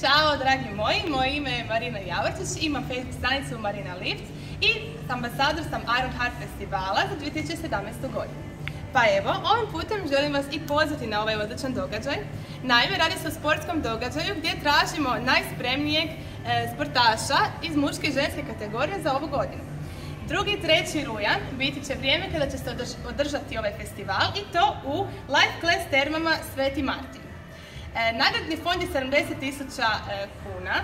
Ćao dragi moji, moje ime je Marina Javorčić, imam Facebook stranicu Marina Lift i ambasador sam Iron Heart festivala za 2017. godinu. Pa evo, ovim putem želim vas i pozvati na ovaj odličan događaj. Naime, radi se o sportskom događaju gdje tražimo najspremnijeg sportaša iz muške i ženske kategorije za ovu godinu. 2. i 3. rujan biti će vrijeme kada će se održati ovaj festival i to u Life Class termama Sveti Martin. Nagradni fond je 70.000 kuna.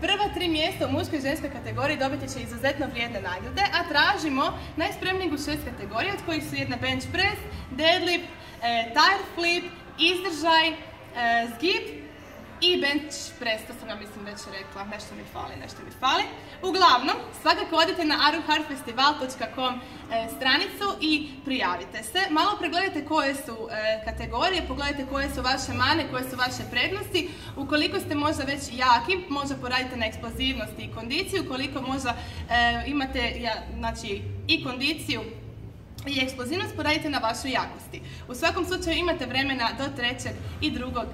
Prva 3 mjesta u muškoj i ženskoj kategoriji dobiti će izuzetno vrijedne nagrade, a tražimo najspremnijeg u 6 kategorija, od kojih su jedna bench press, deadlift, tire flip, izdržaj, zgib i bench press, to sam ja mislim već rekla, nešto mi fali. Uglavnom, svakako odite na ironheartfestival.com stranicu i prijavite se. Malo pregledajte koje su kategorije, pogledajte koje su vaše mane, koje su vaše prednosti. Ukoliko ste možda već jaki, možda poradite na eksplozivnosti i kondiciju. Ukoliko možda imate i kondiciju i eksplozivnost, poradite na vašoj jakosti. U svakom slučaju imate vremena do 3. i 2.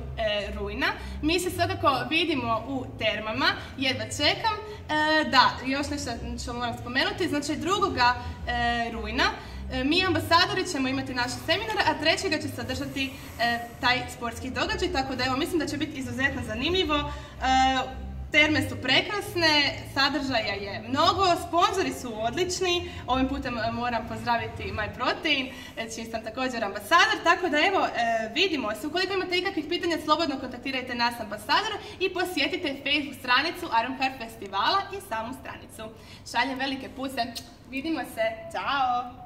rujna. Mi se svakako vidimo u termama, jedva čekam. Da, još nešto što moram spomenuti, znači 2. rujna mi ambasadori ćemo imati naše seminare, a 3. će se održati taj sportski događaj, tako da evo, mislim da će biti izuzetno zanimljivo. Terme su prekrasne, sadržaja je mnogo, sponzori su odlični, ovim putem moram pozdraviti MyProtein, čiji sam također ambasador, tako da evo, vidimo se. Ukoliko imate ikakvih pitanja, slobodno kontaktirajte nas ambasadora i posjetite Facebook stranicu Iron Heart festivala i samu stranicu. Šaljem velike puse, vidimo se, čao!